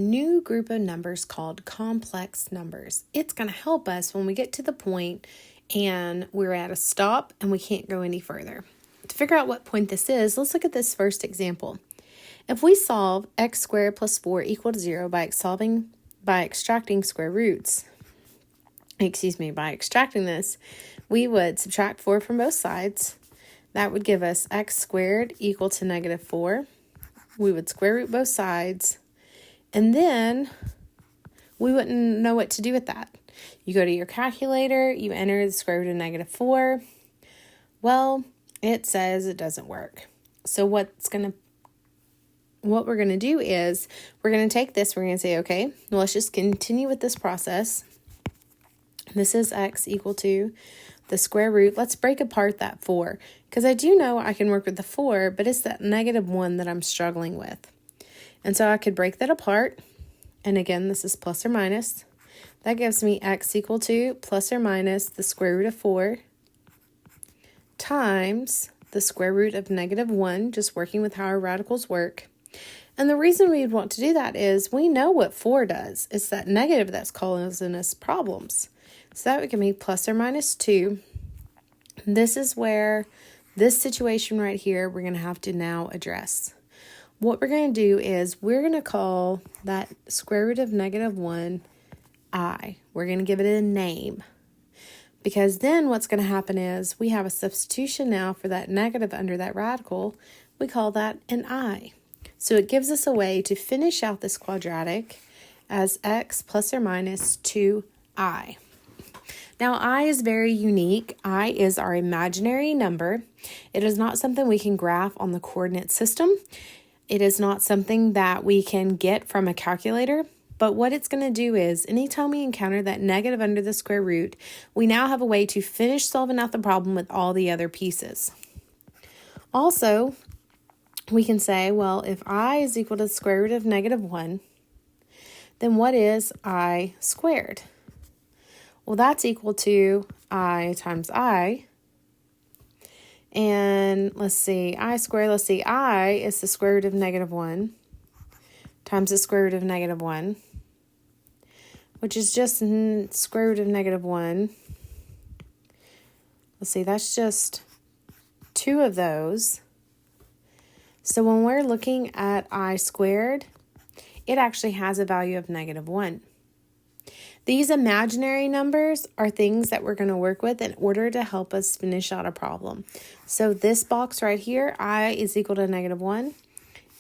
New group of numbers called complex numbers. It's going to help us when we get to the point and we're at a stop and we can't go any further. To figure out what point this is, let's look at this first example. If we solve x squared plus 4 equal to 0 by extracting square roots, by extracting this, we would subtract 4 from both sides. That would give us x squared equal to negative 4. We would square root both sides, and then we wouldn't know what to do with that. You go to your calculator, you enter the square root of negative 4. Well, it says it doesn't work. So what we're going to do is we're going to take this, we're going to say, okay, well, let's just continue with this process. This is x equal to the square root. Let's break apart that 4, because I do know I can work with the 4, but it's that negative 1 that I'm struggling with. And so I could break that apart, and again, this is plus or minus. That gives me x equal to plus or minus the square root of 4 times the square root of negative 1, just working with how our radicals work. And the reason we would want to do that is we know what 4 does. It's that negative that's causing us problems. So that would give me plus or minus 2. This is where this situation right here we're going to have to now address. What we're going to do is we're going to call that square root of negative 1 I. We're going to give it a name. Because then what's going to happen is we have a substitution now for that negative under that radical. We call that an I. So it gives us a way to finish out this quadratic as x plus or minus 2i. Now, I is very unique. I is our imaginary number. It is not something we can graph on the coordinate system. It is not something that we can get from a calculator. But what it's going to do is anytime we encounter that negative under the square root, we now have a way to finish solving out the problem with all the other pieces. Also, we can say, well, if I is equal to the square root of negative 1, then what is I squared? Well, that's equal to I times I. And let's see, I squared, I is the square root of negative 1 times the square root of negative 1, which is just square root of negative 1. Let's see, that's just 2 of those. So when we're looking at I squared, it actually has a value of negative 1. These imaginary numbers are things that we're going to work with in order to help us finish out a problem. So this box right here, I is equal to negative 1,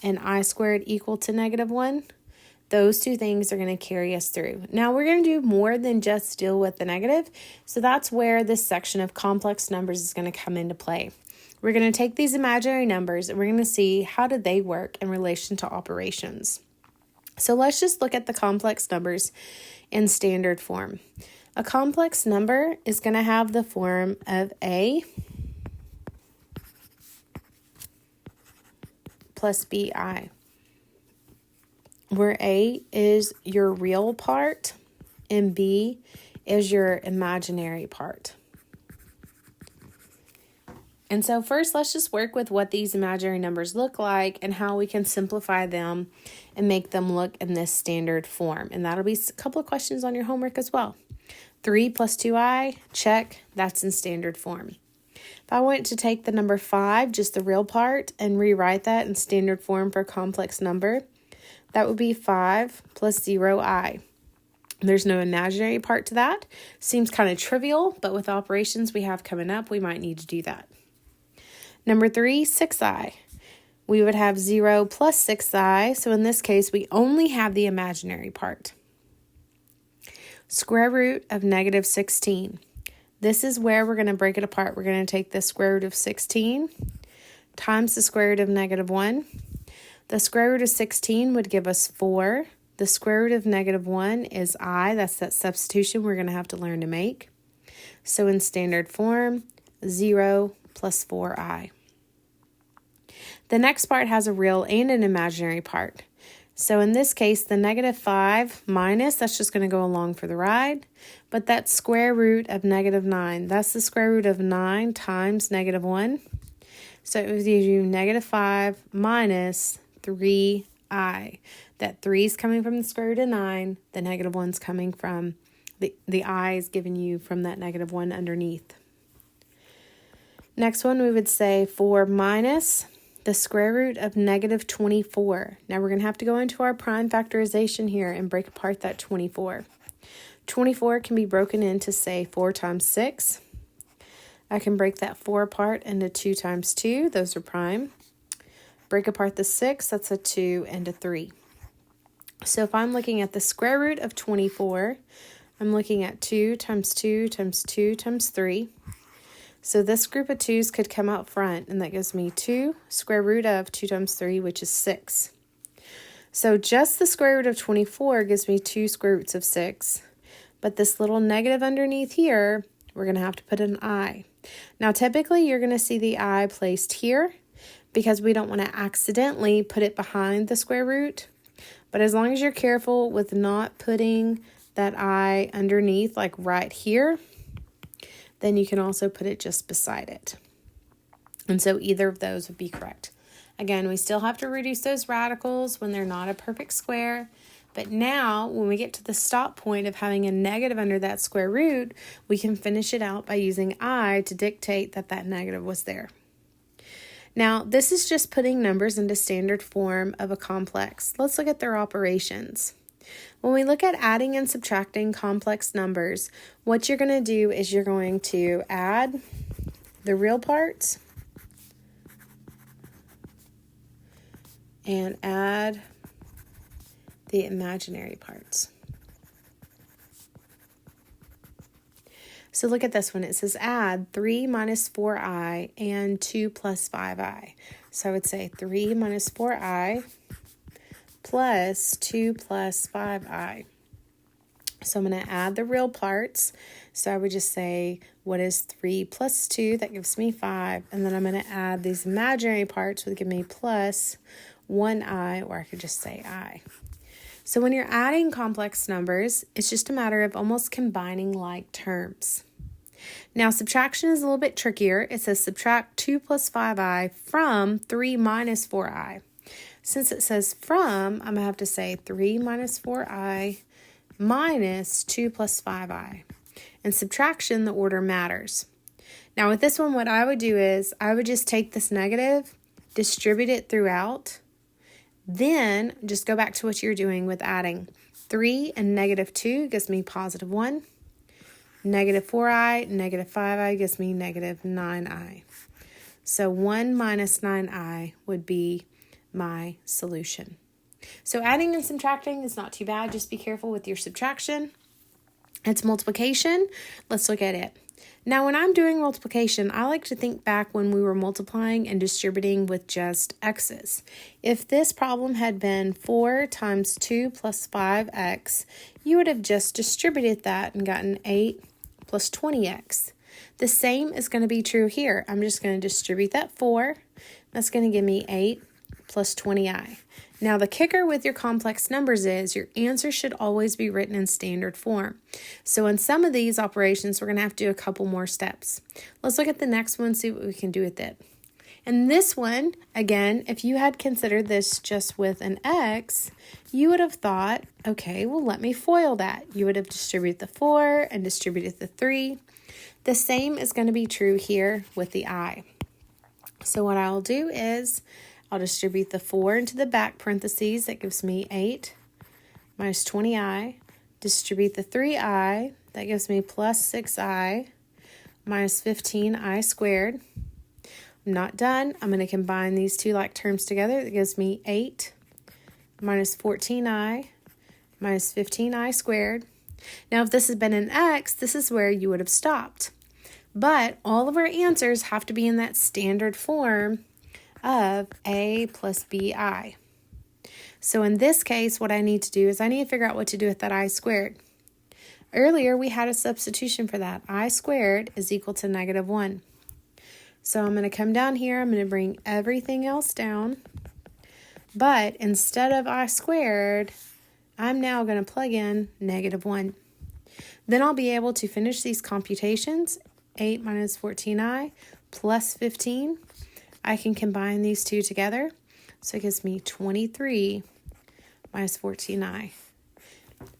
and I squared equal to negative 1. Those two things are going to carry us through. Now we're going to do more than just deal with the negative. So that's where this section of complex numbers is going to come into play. We're going to take these imaginary numbers and we're going to see how do they work in relation to operations. So let's just look at the complex numbers in standard form. A complex number is going to have the form of A plus BI, where A is your real part and B is your imaginary part. And so first, let's just work with what these imaginary numbers look like and how we can simplify them and make them look in this standard form. And that'll be a couple of questions on your homework as well. 3 plus 2i, check, that's in standard form. If I went to take the number 5, just the real part, and rewrite that in standard form for a complex number, that would be 5 plus 0i. There's no imaginary part to that. Seems kind of trivial, but with operations we have coming up, we might need to do that. Number 3, 6i. We would have 0 plus 6i, so in this case, we only have the imaginary part. Square root of negative 16. This is where we're going to break it apart. We're going to take the square root of 16 times the square root of negative 1. The square root of 16 would give us 4. The square root of negative 1 is I. That's that substitution we're going to have to learn to make. So in standard form, 0 plus 4i. The next part has a real and an imaginary part. So in this case, the negative 5 minus, that's just going to go along for the ride. But that square root of negative 9, that's the square root of 9 times negative 1. So it would give you negative 5 minus 3i. that 3 is coming from the square root of 9. The negative 1 is coming from the I is giving you from that negative 1 underneath. Next one, we would say 4 minus the square root of negative 24. Now we're going to have to go into our prime factorization here and break apart that 24. 24 can be broken into, say, 4 times 6. I can break that 4 apart into 2 times 2. Those are prime. Break apart the 6. That's a 2 and a 3. So if I'm looking at the square root of 24, I'm looking at 2 times 2 times 2 times 3. So this group of 2's could come out front, and that gives me 2 square root of 2 times 3, which is 6. So just the square root of 24 gives me 2 square roots of 6. But this little negative underneath here, we're going to have to put an I. Now typically you're going to see the I placed here because we don't want to accidentally put it behind the square root. But as long as you're careful with not putting that I underneath, like right here, then you can also put it just beside it. And so either of those would be correct. Again, we still have to reduce those radicals when they're not a perfect square. But now, when we get to the stop point of having a negative under that square root, we can finish it out by using I to dictate that that negative was there. Now, this is just putting numbers into standard form of a complex. Let's look at their operations. When we look at adding and subtracting complex numbers, what you're going to do is you're going to add the real parts and add the imaginary parts. So look at this one. It says add 3 minus 4i and 2 plus 5i. So I would say 3 minus 4i plus 2 plus 5i. So I'm going to add the real parts. So I would just say, what is 3 plus 2? That gives me 5. And then I'm going to add these imaginary parts, which would give me plus 1i, or I could just say I. So when you're adding complex numbers, it's just a matter of almost combining like terms. Now subtraction is a little bit trickier. It says subtract 2 plus 5i from 3 minus 4i. Since it says from, I'm going to have to say 3 minus 4i minus 2 plus 5i. In subtraction, the order matters. Now with this one, what I would do is I would just take this negative, distribute it throughout, then just go back to what you're doing with adding. 3 and negative 2 gives me positive 1. Negative 4i, negative 5i gives me negative 9i. So 1 minus 9i would be my solution. So adding and subtracting is not too bad. Just be careful with your subtraction. It's multiplication. Let's look at it. Now, when I'm doing multiplication, I like to think back when we were multiplying and distributing with just x's. If this problem had been 4 times 2 plus 5x, you would have just distributed that and gotten 8 plus 20x. The same is going to be true here. I'm just going to distribute that 4. That's going to give me 8 plus 20i. Now, the kicker with your complex numbers is your answer should always be written in standard form. So in some of these operations, we're going to have to do a couple more steps. Let's look at the next one, see what we can do with it. And this one, again, if you had considered this just with an x, you would have thought, okay, well, let me FOIL that. You would have distributed the 4 and distributed the 3. The same is going to be true here with the I. So what I'll do is I'll distribute the 4 into the back parentheses. That gives me 8 minus 20i. Distribute the 3i. That gives me plus 6i minus 15i squared. I'm not done. I'm going to combine these two like terms together. That gives me 8 minus 14i minus 15i squared. Now, if this had been an x, this is where you would have stopped. But all of our answers have to be in that standard form of a plus bi. So in this case, what I need to do is I need to figure out what to do with that I squared. Earlier, we had a substitution for that. I squared is equal to negative 1. So I'm going to come down here. I'm going to bring everything else down. But instead of I squared, I'm now going to plug in negative 1. Then I'll be able to finish these computations. 8 minus 14i plus 15. I can combine these two together. So it gives me 23 minus 14i.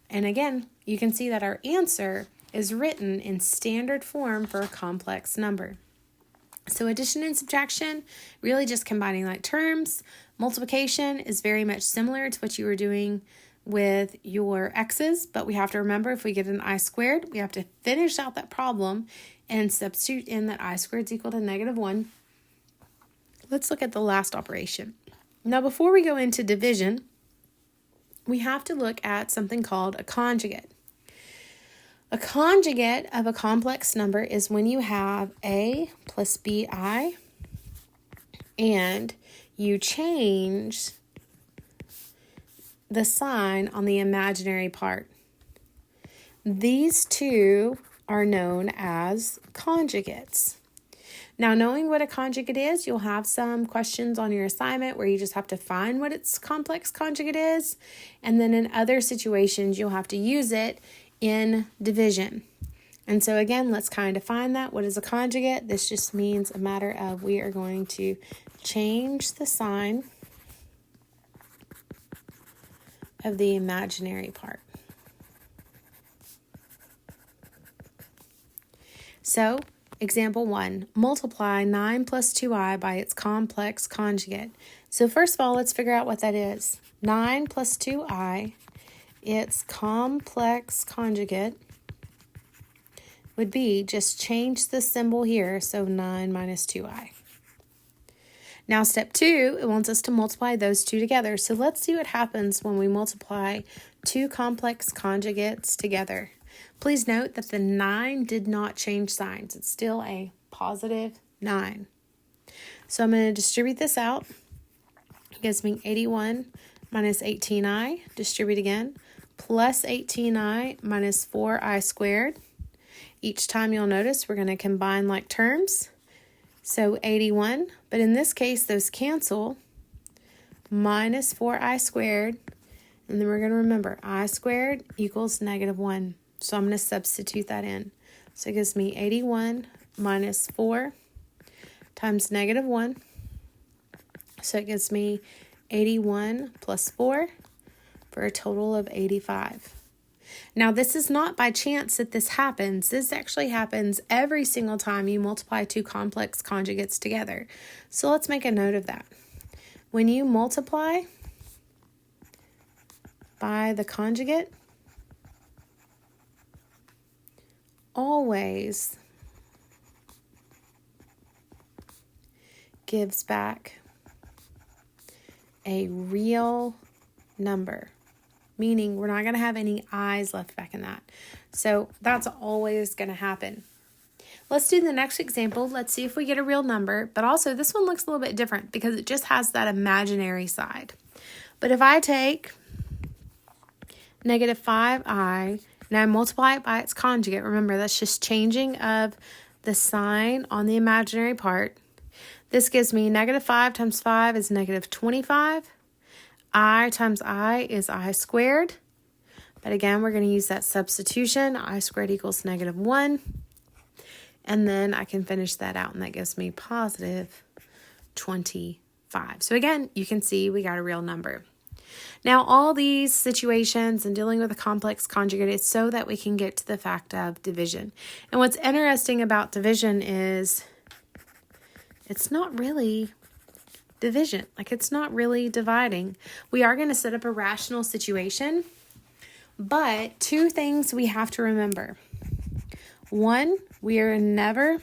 And again, you can see that our answer is written in standard form for a complex number. So addition and subtraction, really just combining like terms. Multiplication is very much similar to what you were doing with your x's, but we have to remember if we get an I squared, we have to finish out that problem and substitute in that I squared is equal to -1. Let's look at the last operation. Now, before we go into division, we have to look at something called a conjugate. A conjugate of a complex number is when you have a plus bi and you change the sign on the imaginary part. These two are known as conjugates. Now, knowing what a conjugate is, you'll have some questions on your assignment where you just have to find what its complex conjugate is. And then in other situations, you'll have to use it in division. And so again, let's kind of define that. What is a conjugate? This just means a matter of we are going to change the sign of the imaginary part. So, example 1, multiply 9 plus 2i by its complex conjugate. So first of all, let's figure out what that is. 9 plus 2i, its complex conjugate would be, just change the symbol here, so 9 minus 2i. Now step 2, it wants us to multiply those two together. So let's see what happens when we multiply two complex conjugates together. Please note that the 9 did not change signs. It's still a positive 9. So I'm going to distribute this out. It gives me 81 minus 18i. Distribute again. Plus 18i minus 4i squared. Each time you'll notice we're going to combine like terms. So 81, but in this case, those cancel. Minus 4i squared. And then we're going to remember, I squared equals -1. So I'm going to substitute that in. So it gives me 81 minus 4 times -1. So it gives me 81 plus 4 for a total of 85. Now, this is not by chance that this happens. This actually happens every single time you multiply two complex conjugates together. So let's make a note of that. When you multiply by the conjugate, always gives back a real number, meaning we're not going to have any i's left back in that. So that's always going to happen. Let's do the next example. Let's see if we get a real number, but also this one looks a little bit different because it just has that imaginary side. But if I take -5i and I multiply it by its conjugate, remember that's just changing of the sign on the imaginary part. This gives me -5 times 5 is -25. I times I is I squared. But again, we're going to use that substitution. I squared equals -1. And then I can finish that out, and that gives me positive 25. So again, you can see we got a real number. Now, all these situations and dealing with a complex conjugate is so that we can get to the fact of division. And what's interesting about division is it's not really division. Like, it's not really dividing. We are going to set up a rational situation, but two things we have to remember. One, we are never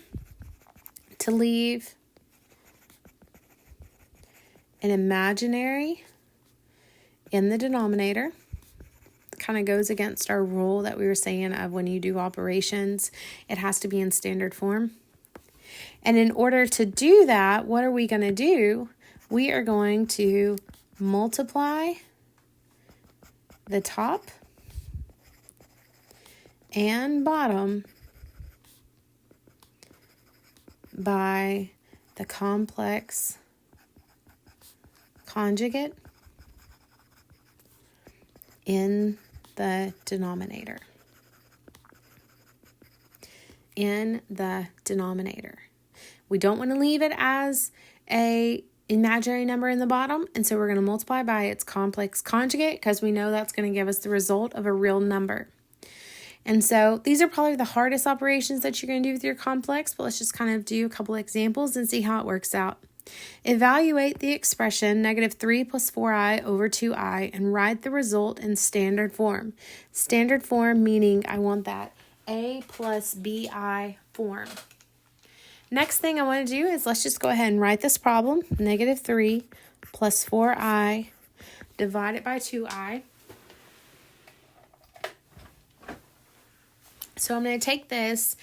to leave an imaginary in the denominator. It kind of goes against our rule that we were saying of when you do operations, it has to be in standard form. And in order to do that, what are we going to do? We are going to multiply the top and bottom by the complex conjugate in the denominator. In the denominator. We don't want to leave it as a imaginary number in the bottom, and so we're going to multiply by its complex conjugate because we know that's going to give us the result of a real number. And so these are probably the hardest operations that you're going to do with your complex, but let's just kind of do a couple examples and see how it works out. Evaluate the expression -3 plus 4i over 2i and write the result in standard form. Standard form meaning I want that a plus bi form. Next thing I want to do is let's just go ahead and write this problem. -3 plus 4i divided by 2i. So I'm going to take this,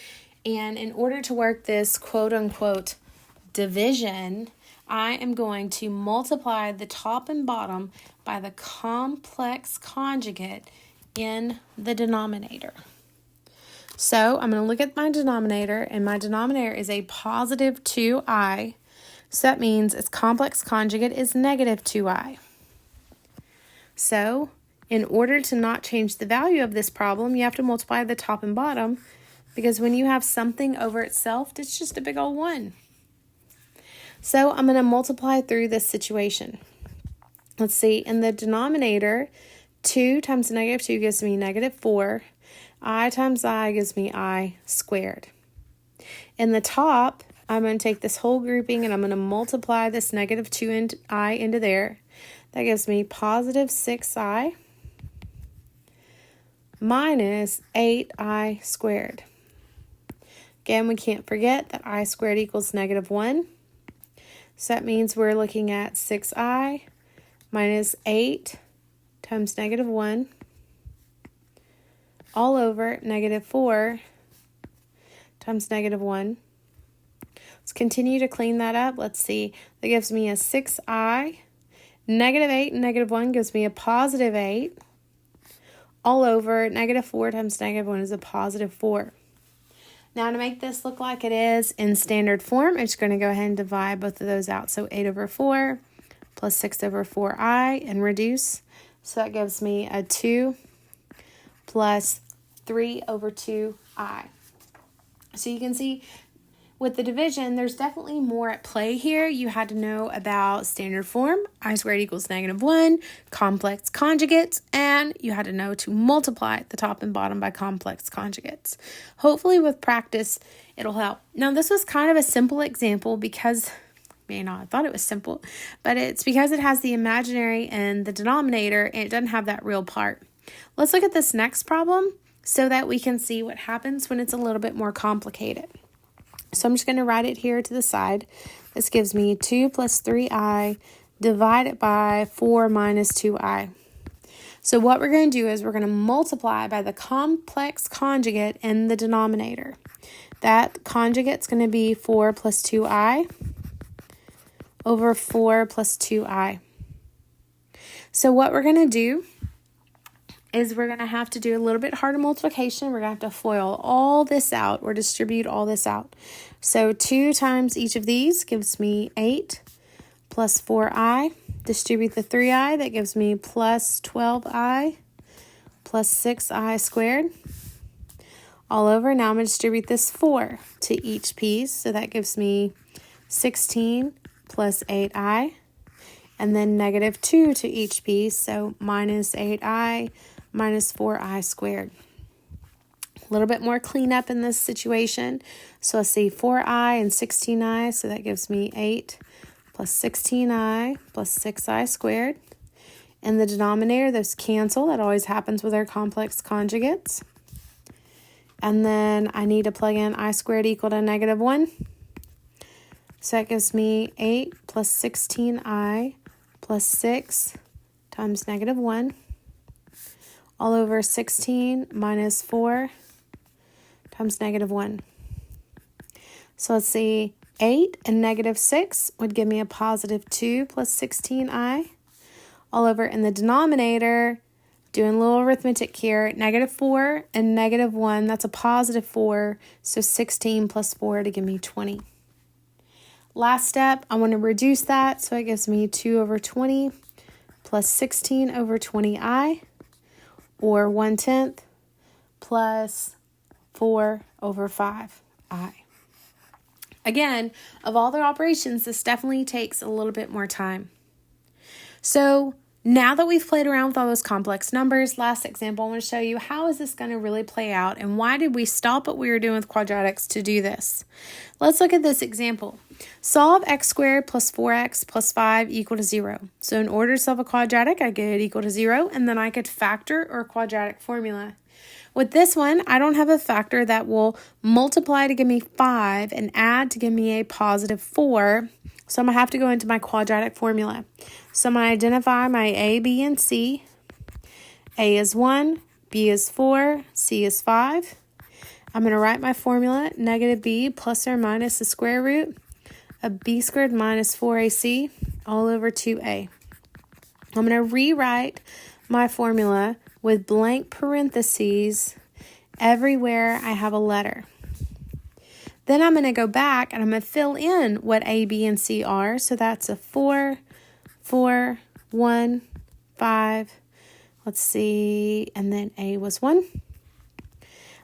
and in order to work this quote-unquote division, I am going to multiply the top and bottom by the complex conjugate in the denominator. So I'm going to look at my denominator, and my denominator is a positive 2i. So that means its complex conjugate is -2i. So in order to not change the value of this problem, you have to multiply the top and bottom, because when you have something over itself, it's just a big old 1. So I'm going to multiply through this situation. Let's see, in the denominator, 2 times -2 gives me -4. I times I gives me I squared. In the top, I'm going to take this whole grouping and I'm going to multiply this -2i into there. That gives me positive 6i minus 8i squared. Again, we can't forget that I squared equals -1. So that means we're looking at 6i minus 8 times -1 all over -4 times -1. Let's continue to clean that up. Let's see. That gives me a 6i. -8 and -1 gives me a positive 8. All over -4 times -1 is a positive 4. Now to make this look like it is in standard form, I'm just going to go ahead and divide both of those out. So 8 over 4 plus 6 over 4i and reduce. So that gives me a 2 plus 3 over 2i. So you can see with the division, there's definitely more at play here. You had to know about standard form, I squared equals -1, complex conjugates, and you had to know to multiply the top and bottom by complex conjugates. Hopefully with practice, it'll help. Now this was kind of a simple example because, I thought it was simple, but it's because it has the imaginary and the denominator, and it doesn't have that real part. Let's look at this next problem so that we can see what happens when it's a little bit more complicated. So I'm just going to write it here to the side. This gives me 2 plus 3i divided by 4 minus 2i. So what we're going to do is we're going to multiply by the complex conjugate in the denominator. That conjugate's going to be 4 plus 2i over 4 plus 2i. So what we're going to do is we're going to have to do a little bit harder multiplication. We're going to have to FOIL all this out or distribute all this out. So 2 times each of these gives me 8 plus 4i. Distribute the 3i, that gives me plus 12i plus 6i squared. All over. Now I'm going to distribute this 4 to each piece. So that gives me 16 plus 8i. And then -2 to each piece. So minus 8i minus 4i squared. A little bit more cleanup in this situation. So let's see, 4i and 16i, so that gives me 8 plus 16i plus 6i squared. In the denominator, those cancel. That always happens with our complex conjugates. And then I need to plug in I squared equal to -1. So that gives me 8 plus 16i plus 6 times -1. All over 16 minus 4 times -1. So let's see, 8 and -6 would give me a positive 2 plus 16i. All over in the denominator, doing a little arithmetic here, -4 and -1, that's a positive 4. So 16 plus 4 to give me 20. Last step, I want to reduce that. So it gives me 2 over 20 plus 16 over 20i. Or 1/10 plus 4 over 5i. Again, of all the operations, this definitely takes a little bit more time. So now that we've played around with all those complex numbers, last example, I want to show you how is this going to really play out and why did we stop what we were doing with quadratics to do this. Let's look at this example. Solve x squared plus 4x plus 5 equal to 0. So in order to solve a quadratic, I get it equal to 0, and then I could factor or quadratic formula. With this one, I don't have a factor that will multiply to give me 5 and add to give me a positive 4. So I'm going to have to go into my quadratic formula. So I'm going to identify my A, B, and C. A is 1, B is 4, C is 5. I'm going to write my formula, negative b plus or minus the square root of b squared minus 4ac all over 2a. I'm going to rewrite my formula with blank parentheses everywhere I have a letter. Then I'm going to go back and I'm going to fill in what A, B, and C are. So that's a 4, 4, 1, 5. Let's see. And then A was 1.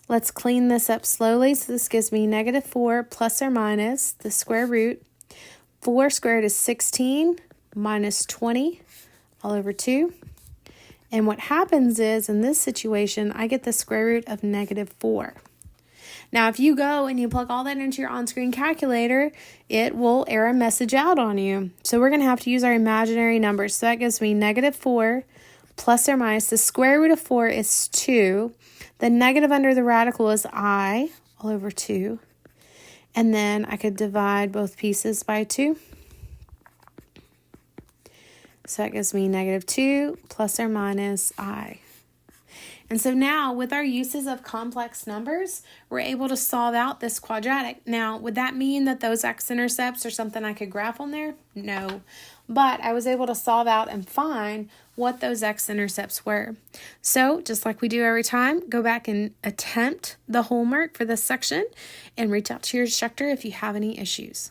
Let's clean this up slowly. So this gives me negative 4 plus or minus the square root. 4 squared is 16 minus 20 all over 2. And what happens is, in this situation, I get the square root of negative 4. Now, if you go and you plug all that into your on-screen calculator, it will error a message out on you. So we're going to have to use our imaginary numbers. So that gives me negative 4 plus or minus. The square root of 4 is 2. The negative under the radical is I all over 2. And then I could divide both pieces by 2. So that gives me negative 2 plus or minus I. And so now with our uses of complex numbers, we're able to solve out this quadratic. Now, would that mean that those x-intercepts are something I could graph on there? No. But I was able to solve out and find what those x-intercepts were. So just like we do every time, go back and attempt the homework for this section and reach out to your instructor if you have any issues.